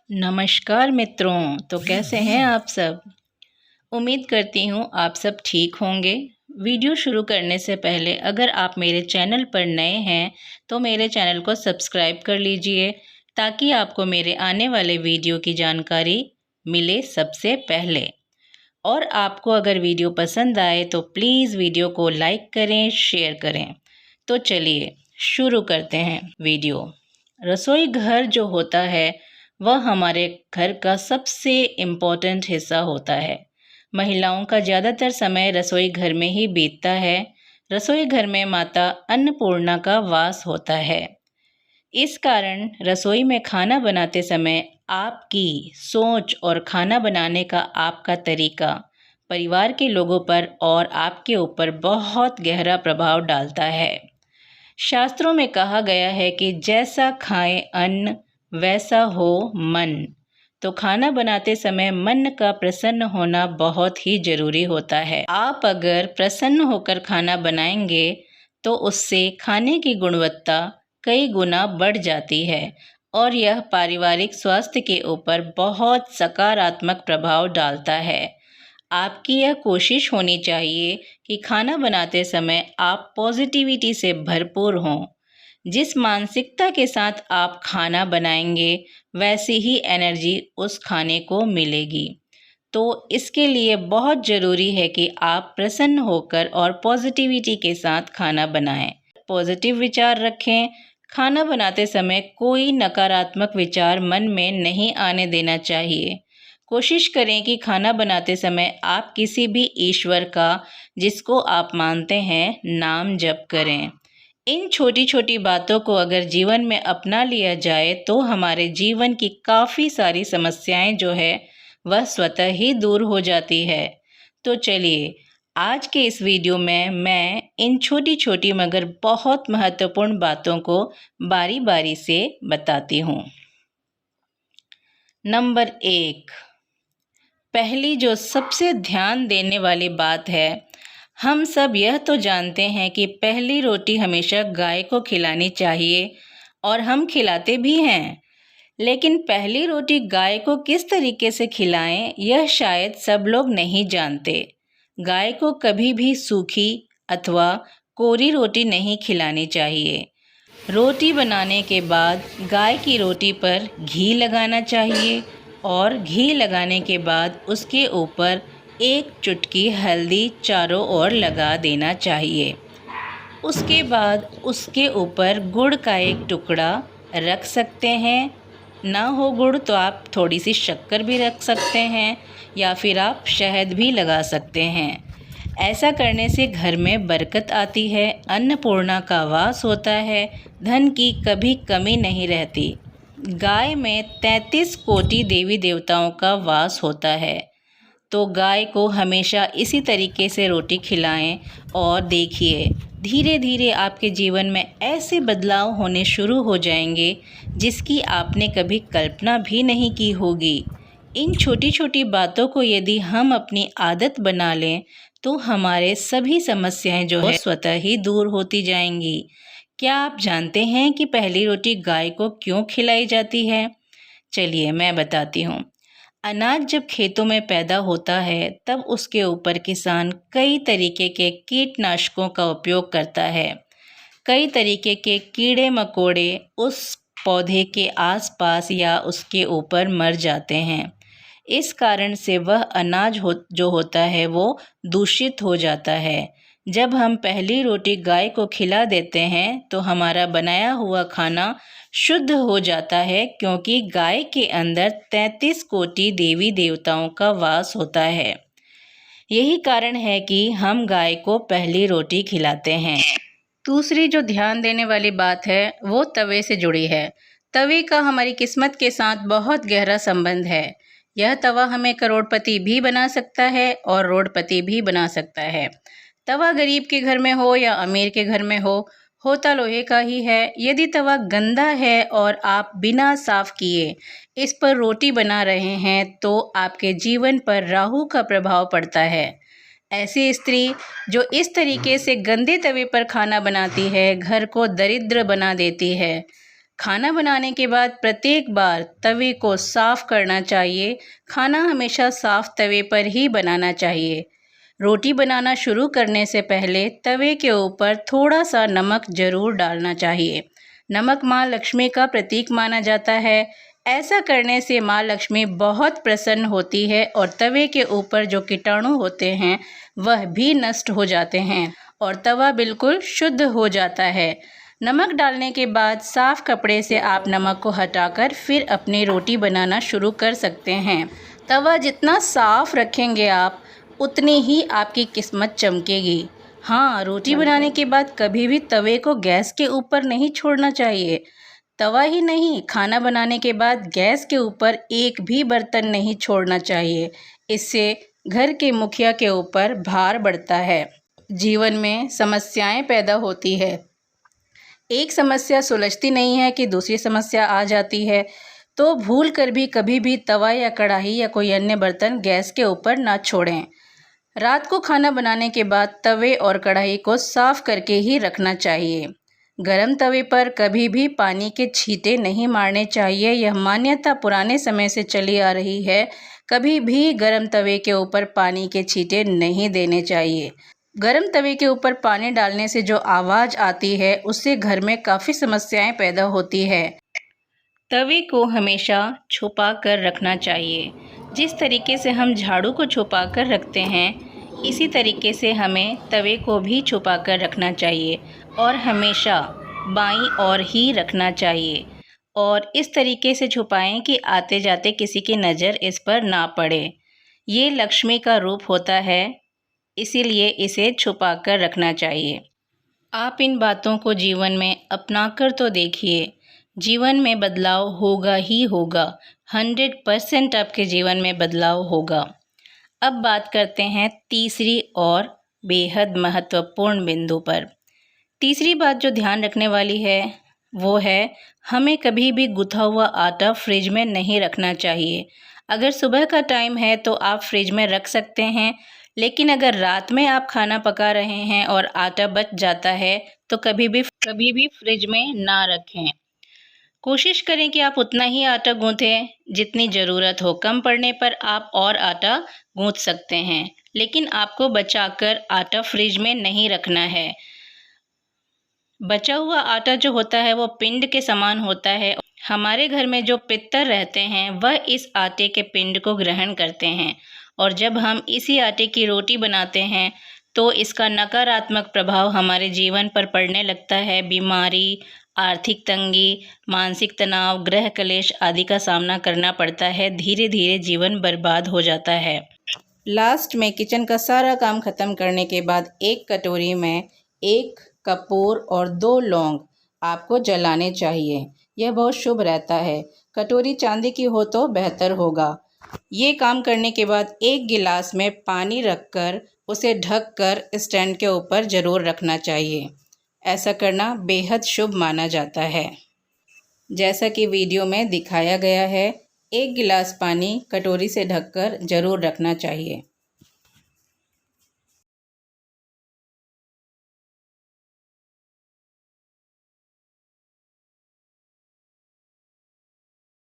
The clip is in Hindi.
नमस्कार मित्रों। तो कैसे हैं आप सब। उम्मीद करती हूँ आप सब ठीक होंगे। वीडियो शुरू करने से पहले अगर आप मेरे चैनल पर नए हैं तो मेरे चैनल को सब्सक्राइब कर लीजिए ताकि आपको मेरे आने वाले वीडियो की जानकारी मिले सबसे पहले। और आपको अगर वीडियो पसंद आए तो प्लीज़ वीडियो को लाइक करें, शेयर करें। तो चलिए शुरू करते हैं वीडियो। रसोई घर जो होता है वह हमारे घर का सबसे इम्पोर्टेंट हिस्सा होता है। महिलाओं का ज़्यादातर समय रसोई घर में ही बीतता है। रसोई घर में माता अन्नपूर्णा का वास होता है। इस कारण रसोई में खाना बनाते समय आपकी सोच और खाना बनाने का आपका तरीका परिवार के लोगों पर और आपके ऊपर बहुत गहरा प्रभाव डालता है। शास्त्रों में कहा गया है कि जैसा खाएं अन्न वैसा हो मन। तो खाना बनाते समय मन का प्रसन्न होना बहुत ही ज़रूरी होता है। आप अगर प्रसन्न होकर खाना बनाएंगे तो उससे खाने की गुणवत्ता कई गुना बढ़ जाती है और यह पारिवारिक स्वास्थ्य के ऊपर बहुत सकारात्मक प्रभाव डालता है। आपकी यह कोशिश होनी चाहिए कि खाना बनाते समय आप पॉजिटिविटी से भरपूर हों। जिस मानसिकता के साथ आप खाना बनाएंगे वैसी ही एनर्जी उस खाने को मिलेगी। तो इसके लिए बहुत ज़रूरी है कि आप प्रसन्न होकर और पॉजिटिविटी के साथ खाना बनाएं। पॉजिटिव विचार रखें। खाना बनाते समय कोई नकारात्मक विचार मन में नहीं आने देना चाहिए। कोशिश करें कि खाना बनाते समय आप किसी भी ईश्वर का जिसको आप मानते हैं नाम जप करें। इन छोटी छोटी बातों को अगर जीवन में अपना लिया जाए तो हमारे जीवन की काफ़ी सारी समस्याएं जो है वह स्वतः ही दूर हो जाती है। तो चलिए आज के इस वीडियो में मैं इन छोटी छोटी मगर बहुत महत्वपूर्ण बातों को बारी बारी से बताती हूँ। नंबर 1, पहली जो सबसे ध्यान देने वाली बात है, हम सब यह तो जानते हैं कि पहली रोटी हमेशा गाय को खिलानी चाहिए और हम खिलाते भी हैं। लेकिन पहली रोटी गाय को किस तरीके से खिलाएं यह शायद सब लोग नहीं जानते। गाय को कभी भी सूखी अथवा कोरी रोटी नहीं खिलानी चाहिए। रोटी बनाने के बाद गाय की रोटी पर घी लगाना चाहिए और घी लगाने के बाद उसके ऊपर एक चुटकी हल्दी चारों ओर लगा देना चाहिए। उसके बाद उसके ऊपर गुड़ का एक टुकड़ा रख सकते हैं। ना हो गुड़ तो आप थोड़ी सी शक्कर भी रख सकते हैं या फिर आप शहद भी लगा सकते हैं। ऐसा करने से घर में बरकत आती है, अन्नपूर्णा का वास होता है, धन की कभी कमी नहीं रहती। गाय में 33 कोटि देवी देवताओं का वास होता है। तो गाय को हमेशा इसी तरीके से रोटी खिलाएं और देखिए धीरे धीरे आपके जीवन में ऐसे बदलाव होने शुरू हो जाएंगे जिसकी आपने कभी कल्पना भी नहीं की होगी। इन छोटी छोटी बातों को यदि हम अपनी आदत बना लें तो हमारे सभी समस्याएं जो है स्वतः ही दूर होती जाएंगी। क्या आप जानते हैं कि पहली रोटी गाय को क्यों खिलाई जाती है? चलिए मैं बताती हूँ। अनाज जब खेतों में पैदा होता है तब उसके ऊपर किसान कई तरीके के कीटनाशकों का उपयोग करता है। कई तरीके के कीड़े मकोड़े उस पौधे के आसपास या उसके ऊपर मर जाते हैं। इस कारण से वह अनाज जो होता है वो दूषित हो जाता है। जब हम पहली रोटी गाय को खिला देते हैं तो हमारा बनाया हुआ खाना शुद्ध हो जाता है, क्योंकि गाय के अंदर 33 कोटि देवी देवताओं का वास होता है। यही कारण है कि हम गाय को पहली रोटी खिलाते हैं। दूसरी जो ध्यान देने वाली बात है वो तवे से जुड़ी है। तवे का हमारी किस्मत के साथ बहुत गहरा संबंध है। यह तवा हमें करोड़पति भी बना सकता है और रोडपति भी बना सकता है। तवा गरीब के घर में हो या अमीर के घर में हो, होता लोहे का ही है। यदि तवा गंदा है और आप बिना साफ किए इस पर रोटी बना रहे हैं तो आपके जीवन पर राहु का प्रभाव पड़ता है। ऐसी स्त्री जो इस तरीके से गंदे तवे पर खाना बनाती है घर को दरिद्र बना देती है। खाना बनाने के बाद प्रत्येक बार तवे को साफ करना चाहिए। खाना हमेशा साफ तवे पर ही बनाना चाहिए। रोटी बनाना शुरू करने से पहले तवे के ऊपर थोड़ा सा नमक जरूर डालना चाहिए। नमक माँ लक्ष्मी का प्रतीक माना जाता है। ऐसा करने से माँ लक्ष्मी बहुत प्रसन्न होती है और तवे के ऊपर जो कीटाणु होते हैं वह भी नष्ट हो जाते हैं और तवा बिल्कुल शुद्ध हो जाता है। नमक डालने के बाद साफ कपड़े से आप नमक को हटाकर फिर अपनी रोटी बनाना शुरू कर सकते हैं। तवा जितना साफ रखेंगे आप उतनी ही आपकी किस्मत चमकेगी। हाँ, रोटी बनाने के बाद कभी भी तवे को गैस के ऊपर नहीं छोड़ना चाहिए। तवा ही नहीं, खाना बनाने के बाद गैस के ऊपर एक भी बर्तन नहीं छोड़ना चाहिए। इससे घर के मुखिया के ऊपर भार बढ़ता है। जीवन में समस्याएं पैदा होती है। एक समस्या सुलझती नहीं है कि दूसरी समस्या आ जाती है। तो भूल कर भी कभी भी तवा या कढ़ाई या कोई अन्य बर्तन गैस के ऊपर ना छोड़ें। रात को खाना बनाने के बाद तवे और कढ़ाई को साफ करके ही रखना चाहिए। गरम तवे पर कभी भी पानी के छींटे नहीं मारने चाहिए। यह मान्यता पुराने समय से चली आ रही है। कभी भी गरम तवे के ऊपर पानी के छींटे नहीं देने चाहिए। गरम तवे के ऊपर पानी डालने से जो आवाज़ आती है उससे घर में काफ़ी समस्याएं पैदा होती है। तवे को हमेशा छुपा कर रखना चाहिए। जिस तरीके से हम झाड़ू को छुपा कर रखते हैं इसी तरीके से हमें तवे को भी छुपा कर रखना चाहिए और हमेशा बाईं ओर ही रखना चाहिए और इस तरीके से छुपाएं कि आते जाते किसी की नज़र इस पर ना पड़े। ये लक्ष्मी का रूप होता है, इसीलिए इसे छुपा कर रखना चाहिए। आप इन बातों को जीवन में अपना कर तो देखिए, जीवन में बदलाव होगा ही होगा। 100% आपके जीवन में बदलाव होगा। अब बात करते हैं तीसरी और बेहद महत्वपूर्ण बिंदु पर। तीसरी बात जो ध्यान रखने वाली है वो है हमें कभी भी गुथा हुआ आटा फ्रिज में नहीं रखना चाहिए। अगर सुबह का टाइम है तो आप फ्रिज में रख सकते हैं, लेकिन अगर रात में आप खाना पका रहे हैं और आटा बच जाता है तो कभी भी फ्रिज में ना रखें। कोशिश करें कि आप उतना ही आटा गूंथें जितनी ज़रूरत हो। कम पड़ने पर आप और आटा गूंथ सकते हैं, लेकिन आपको बचाकर आटा फ्रिज में नहीं रखना है। बचा हुआ आटा जो होता है वो पिंड के समान होता है। हमारे घर में जो पितर रहते हैं वह इस आटे के पिंड को ग्रहण करते हैं और जब हम इसी आटे की रोटी बनाते हैं तो इसका नकारात्मक प्रभाव हमारे जीवन पर पड़ने लगता है। बीमारी, आर्थिक तंगी, मानसिक तनाव, गृह कलेश आदि का सामना करना पड़ता है। धीरे धीरे जीवन बर्बाद हो जाता है। लास्ट में किचन का सारा काम खत्म करने के बाद एक कटोरी में 1 कपूर और 2 लौंग आपको जलाने चाहिए। यह बहुत शुभ रहता है। कटोरी चांदी की हो तो बेहतर होगा। ये काम करने के बाद 1 गिलास में पानी रखकर उसे ढककर स्टैंड के ऊपर ज़रूर रखना चाहिए। ऐसा करना बेहद शुभ माना जाता है। जैसा कि वीडियो में दिखाया गया है, 1 गिलास पानी कटोरी से ढककर ज़रूर रखना चाहिए।